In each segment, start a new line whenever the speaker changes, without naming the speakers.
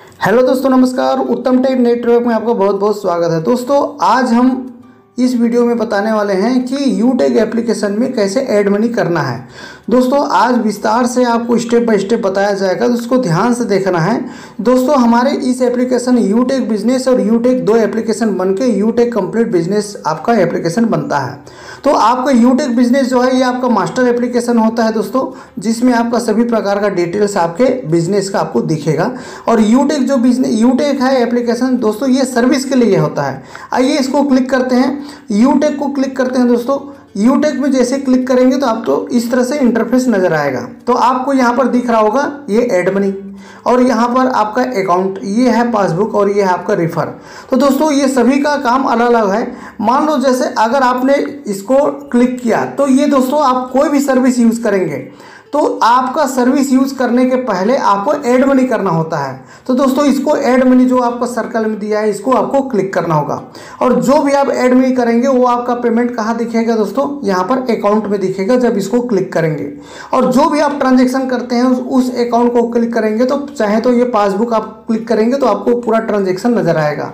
Hello दोस्तों, नमस्कार। उत्तम टेक नेटवर्क में आपका बहुत बहुत स्वागत है। दोस्तों, आज हम इस वीडियो में बताने वाले हैं कि यूटेक एप्लीकेशन में कैसे ऐड मनी करना है। दोस्तों, आज विस्तार से आपको स्टेप बाय स्टेप बताया जाएगा, तो उसको ध्यान से देखना है। दोस्तों, हमारे इस एप्लीकेशन यूटेक बिजनेस और यूटेक दो एप्लीकेशन बनके यूटेक कंप्लीट बिजनेस आपका एप्लीकेशन बनता है। तो आपका यूटेक बिजनेस जो है ये आपका मास्टर एप्लीकेशन होता है दोस्तों, जिसमें आपका सभी प्रकार का डिटेल्स आपके बिजनेस का आपको दिखेगा। और यूटेक जो बिजनेस यूटेक है एप्लीकेशन दोस्तों, ये सर्विस के लिए होता है। आइए इसको क्लिक करते हैं, यूटेक को क्लिक करते हैं। दोस्तों, यूटेक में जैसे क्लिक करेंगे तो आपको इस तरह से इंटरफेस नजर आएगा। तो आपको यहाँ पर दिख रहा होगा ये ऐड मनी, और यहाँ पर आपका अकाउंट, ये है पासबुक, और ये है आपका रिफर। तो दोस्तों, ये सभी का काम अलग अलग है। मान लो जैसे अगर आपने इसको क्लिक किया तो ये दोस्तों आप कोई भी सर्विस यूज़ करेंगे तो आपका सर्विस यूज करने के पहले आपको ऐड मनी करना होता है। तो दोस्तों, इसको ऐड मनी जो आपका सर्कल में दिया है इसको आपको क्लिक करना होगा, और जो भी आप ऐड मनी करेंगे वो आपका पेमेंट कहाँ दिखेगा दोस्तों, यहाँ पर अकाउंट में दिखेगा जब इसको क्लिक करेंगे। और जो भी आप ट्रांजेक्शन करते हैं उस अकाउंट को क्लिक करेंगे तो चाहे तो ये पासबुक आप क्लिक करेंगे तो आपको पूरा ट्रांजेक्शन नजर आएगा।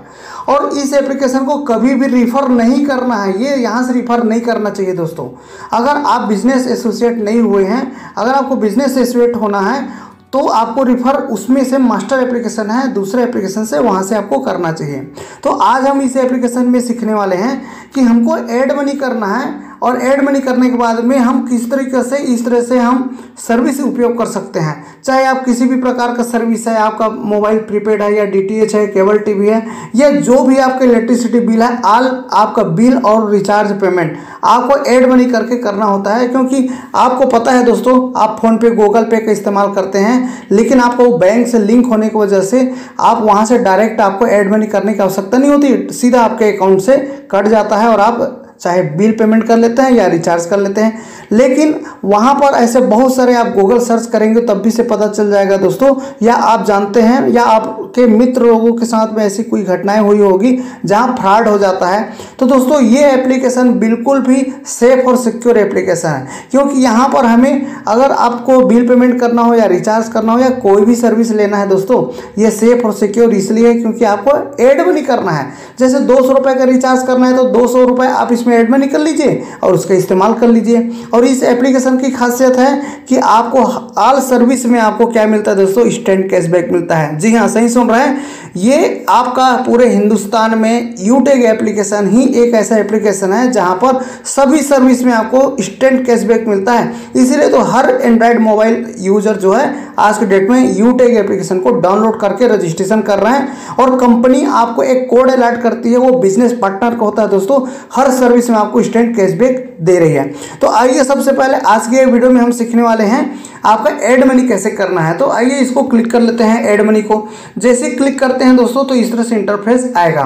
और इस एप्लीकेशन को कभी भी रिफर नहीं करना है, ये यहाँ से रिफर नहीं करना चाहिए दोस्तों। अगर आप बिजनेस एसोसिएट नहीं हुए हैं, अगर आपको बिजनेस एसोसिएट होना है तो आपको रिफर उसमें से मास्टर एप्लीकेशन है दूसरे एप्लीकेशन से, वहाँ से आपको करना चाहिए। तो आज हम इस एप्लीकेशन में सीखने वाले हैं कि हमको ऐड मनी करना है, और ऐड मनी करने के बाद में हम किस तरीके से इस तरह से हम सर्विस उपयोग कर सकते हैं। चाहे आप किसी भी प्रकार का सर्विस है, आपका मोबाइल प्रीपेड है या डीटीएच है, केबल टीवी है, या जो भी आपका इलेक्ट्रिसिटी बिल है, ऑल आपका बिल और रिचार्ज पेमेंट आपको ऐड मनी करके करना होता है। क्योंकि आपको पता है दोस्तों, आप फ़ोन पे गूगल पे का इस्तेमाल करते हैं, लेकिन आपको बैंक से लिंक होने की वजह से आप वहाँ से डायरेक्ट आपको ऐड मनी करने की आवश्यकता नहीं होती, सीधा आपके अकाउंट से कट जाता है और आप चाहे बिल पेमेंट कर लेते हैं या रिचार्ज कर लेते हैं। लेकिन वहाँ पर ऐसे बहुत सारे आप गूगल सर्च करेंगे तब भी से पता चल जाएगा दोस्तों, या आप जानते हैं या आपके मित्र लोगों के साथ में ऐसी कोई घटनाएं हुई होगी जहाँ फ्रॉड हो जाता है। तो दोस्तों, ये एप्लीकेशन बिल्कुल भी सेफ और सिक्योर एप्लीकेशन है, क्योंकि यहाँ पर हमें अगर आपको बिल पेमेंट करना हो या रिचार्ज करना हो या कोई भी सर्विस लेना है दोस्तों, ये सेफ और सिक्योर इसलिए है क्योंकि आपको ऐड मनी करना है। जैसे 200 रुपये का रिचार्ज करना है तो 200 रुपये आप इसमें ऐड मनी कर लीजिए और उसका इस्तेमाल कर लीजिए। और इस एप्लीकेशन की खासियत है कि आपको ऑल सर्विस में आपको क्या मिलता है दोस्तों, इंस्टेंट कैशबैक मिलता है। जी हाँ, सही सुन रहे हैं, ये आपका पूरे हिंदुस्तान में यूटेक एप्लीकेशन ही एक ऐसा एप्लीकेशन है जहां पर सभी सर्विस में आपको इंस्टेंट कैशबैक मिलता है। इसीलिए तो हर एंड्रॉयड मोबाइल यूजर जो है आज के डेट में यूटेक एप्लीकेशन को डाउनलोड करके रजिस्ट्रेशन कर रहे हैं, और कंपनी आपको एक कोड अलर्ट करती है, वो बिजनेस पार्टनर का होता है दोस्तों, हर सर्विस में आपको इंस्टेंट कैशबैक दे रही है। तो आइए सबसे पहले आज के वीडियो में हम सीखने वाले हैं आपका ऐड मनी कैसे करना है। तो आइए इसको क्लिक कर लेते हैं, ऐड मनी को जैसे क्लिक करते हैं दोस्तों तो इस तरह से इंटरफेस आएगा।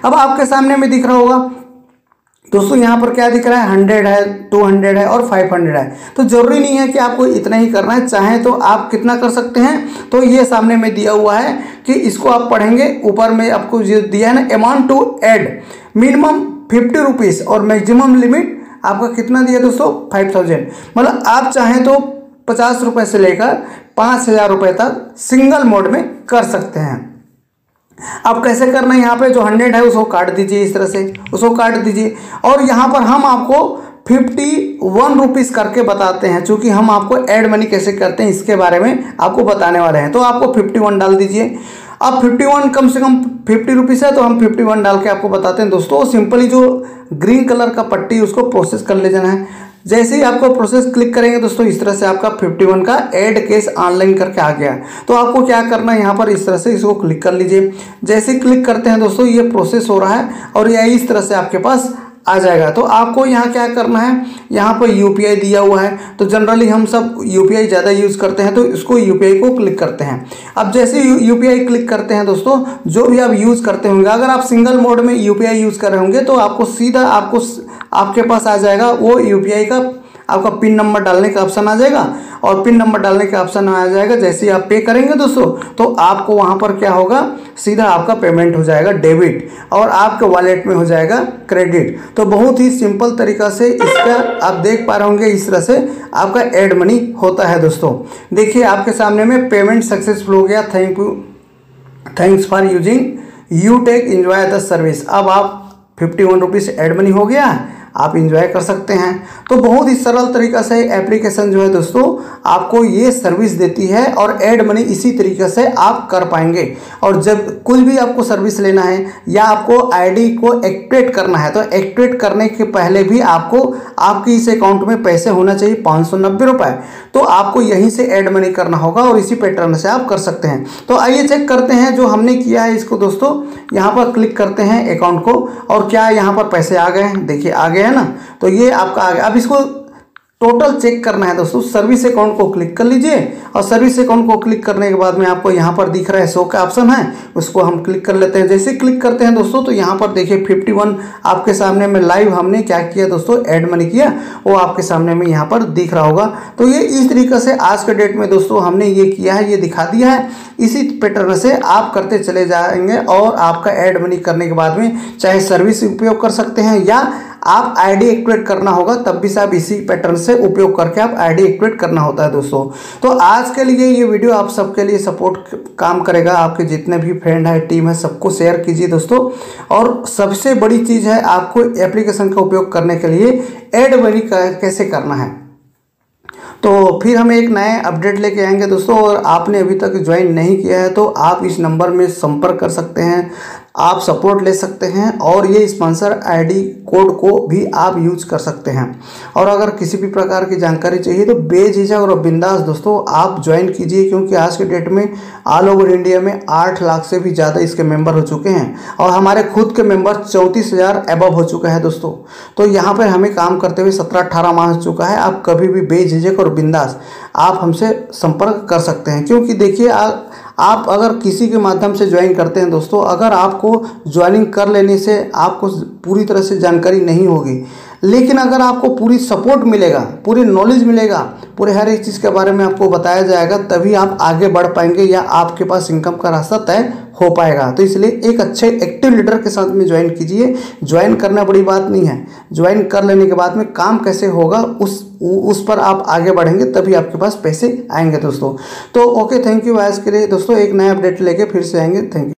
अब आपके सामने में दिख रहा होगा दोस्तों, यहाँ पर क्या दिख रहा है, 100 है, 200 है और 500 है। तो जरूरी नहीं है कि आपको इतना ही करना है, चाहे तो आप कितना कर सकते हैं। तो ये सामने में दिया हुआ है कि इसको आप पढ़ेंगे, ऊपर में आपको जो दिया है ना, amount to add minimum 50 rupees और मैक्सिमम लिमिट आपका कितना दिया दोस्तों, 5000। मतलब आप चाहें तो 50 रुपये से लेकर 5000 रुपये तक सिंगल मोड में कर सकते हैं। अब कैसे करना है, यहाँ पे जो 100 है उसको काट दीजिए, इस तरह से उसको काट दीजिए, और यहाँ पर हम आपको 51 रुपीज़ करके बताते हैं, चूँकि हम आपको ऐड मनी कैसे करते हैं इसके बारे में आपको बताने वाले हैं। तो आपको 51 डाल दीजिए। अब 51 कम से कम 50 रुपीज़ है तो हम 51 डाल के आपको बताते हैं दोस्तों। सिंपली जो ग्रीन कलर का पट्टी उसको प्रोसेस कर ले जाना है। जैसे ही आपको प्रोसेस क्लिक करेंगे दोस्तों, इस तरह से आपका 51 का ऐड केस ऑनलाइन करके आ गया। तो आपको क्या करना है, यहाँ पर इस तरह से इसको क्लिक कर लीजिए। जैसे ही क्लिक करते हैं दोस्तों, ये प्रोसेस हो रहा है और ये इस तरह से आपके पास आ जाएगा। तो आपको यहाँ क्या करना है, यहाँ पर यूपीआई दिया हुआ है, तो जनरली हम सब यूपीआई ज़्यादा यूज़ करते हैं, तो इसको यूपीआई को क्लिक करते हैं। अब जैसे यूपीआई क्लिक करते हैं दोस्तों, जो भी आप यूज़ करते होंगे, अगर आप सिंगल मोड में यूपीआई यूज़ कर रहे होंगे तो आपको सीधा आपके पास आ जाएगा वो यूपीआई का आपका पिन नंबर डालने का ऑप्शन आ जाएगा, और पिन नंबर डालने का ऑप्शन आ जाएगा। जैसे ही आप पे करेंगे दोस्तों तो आपको वहाँ पर क्या होगा, सीधा आपका पेमेंट हो जाएगा डेबिट और आपके वॉलेट में हो जाएगा क्रेडिट। तो बहुत ही सिंपल तरीका से इसका आप देख पा रहे होंगे, इस तरह से आपका ऐड मनी होता है दोस्तों। देखिए आपके सामने में पेमेंट सक्सेसफुल हो गया, thank you. Thanks for using यूटेक, enjoy the service. अब आप 51 रुपीज़ एड मनी हो गया, आप इंजॉय कर सकते हैं। तो बहुत ही सरल तरीका से एप्लीकेशन जो है दोस्तों आपको ये सर्विस देती है और ऐड मनी इसी तरीके से आप कर पाएंगे। और जब कोई भी आपको सर्विस लेना है या आपको आईडी को एक्टिवेट करना है, तो एक्टिवेट करने के पहले भी आपको आपके इस अकाउंट में पैसे होना चाहिए 590 रुपये। तो आपको यहीं से ऐड मनी करना होगा और इसी पैटर्न से आप कर सकते हैं। तो आइए चेक करते हैं जो हमने किया है इसको दोस्तों। यहाँ पर क्लिक करते हैं अकाउंट को और क्या यहाँ पर पैसे आ गए हैं, देखिए आ गए है ना। तो ये आपका आ गया। अब इसको टोटल चेक करना है दोस्तों, सर्विस अकाउंट को क्लिक कर लीजिए और सर्विस अकाउंट को क्लिक करने के बाद में आपको यहाँ पर दिख रहा है शो का ऑप्शन है, उसको हम क्लिक कर लेते हैं। जैसे क्लिक करते हैं दोस्तों तो यहाँ पर देखिए 51 आपके सामने में लाइव हमने क्या किया दोस्तों, ऐड मनी किया, वो आपके सामने में यहाँ पर दिख रहा होगा। तो ये इस तरीके से आज के डेट में दोस्तों हमने ये किया है, ये दिखा दिया है। इसी पैटर्न से आप करते चले जाएंगे और आपका ऐड मनी करने के बाद में चाहे सर्विस उपयोग कर सकते हैं या आप आईडी एक्टिवेट करना होगा, तब भी साहब इसी पैटर्न से उपयोग करके आप आईडी एक्टिवेट करना होता है दोस्तों। तो आज के लिए ये वीडियो आप सबके लिए सपोर्ट काम करेगा। आपके जितने भी फ्रेंड है, टीम है, सबको शेयर कीजिए दोस्तों। और सबसे बड़ी चीज़ है आपको एप्लीकेशन का उपयोग करने के लिए ऐड मनी कैसे करना है। तो फिर हम एक नए अपडेट लेके आएंगे दोस्तों। और आपने अभी तक ज्वाइन नहीं किया है तो आप इस नंबर में संपर्क कर सकते हैं, आप सपोर्ट ले सकते हैं और ये स्पॉन्सर आईडी कोड को भी आप यूज कर सकते हैं। और अगर किसी भी प्रकार की जानकारी चाहिए तो बेझिझक और बिंदास दोस्तों आप ज्वाइन कीजिए, क्योंकि आज के डेट में ऑल ओवर इंडिया में 8 लाख से भी ज़्यादा इसके मेंबर हो चुके हैं और हमारे खुद के मेंबर 34,000 अबव हो चुका है दोस्तों। तो यहाँ पर हमें काम करते हुए 17-18 माह हो चुका है। आप कभी भी बेझिझक और बिंदास आप हमसे संपर्क कर सकते हैं, क्योंकि देखिए आप अगर किसी के माध्यम से ज्वाइन करते हैं दोस्तों, अगर आपको ज्वाइनिंग कर लेने से आपको पूरी तरह से जानकारी नहीं होगी, लेकिन अगर आपको पूरी सपोर्ट मिलेगा, पूरी नॉलेज मिलेगा, पूरे हर एक चीज़ के बारे में आपको बताया जाएगा, तभी आप आगे बढ़ पाएंगे या आपके पास इनकम का रास्ता तय हो पाएगा। तो इसलिए एक अच्छे एक्टिव लीडर के साथ में ज्वाइन कीजिए। ज्वाइन करना बड़ी बात नहीं है, ज्वाइन कर लेने के बाद में काम कैसे होगा उस पर आप आगे बढ़ेंगे, तभी आपके पास पैसे आएंगे दोस्तों। तो ओके, थैंक यू आज के लिए दोस्तों। एक नया अपडेट लेके फिर से आएंगे। Thank you.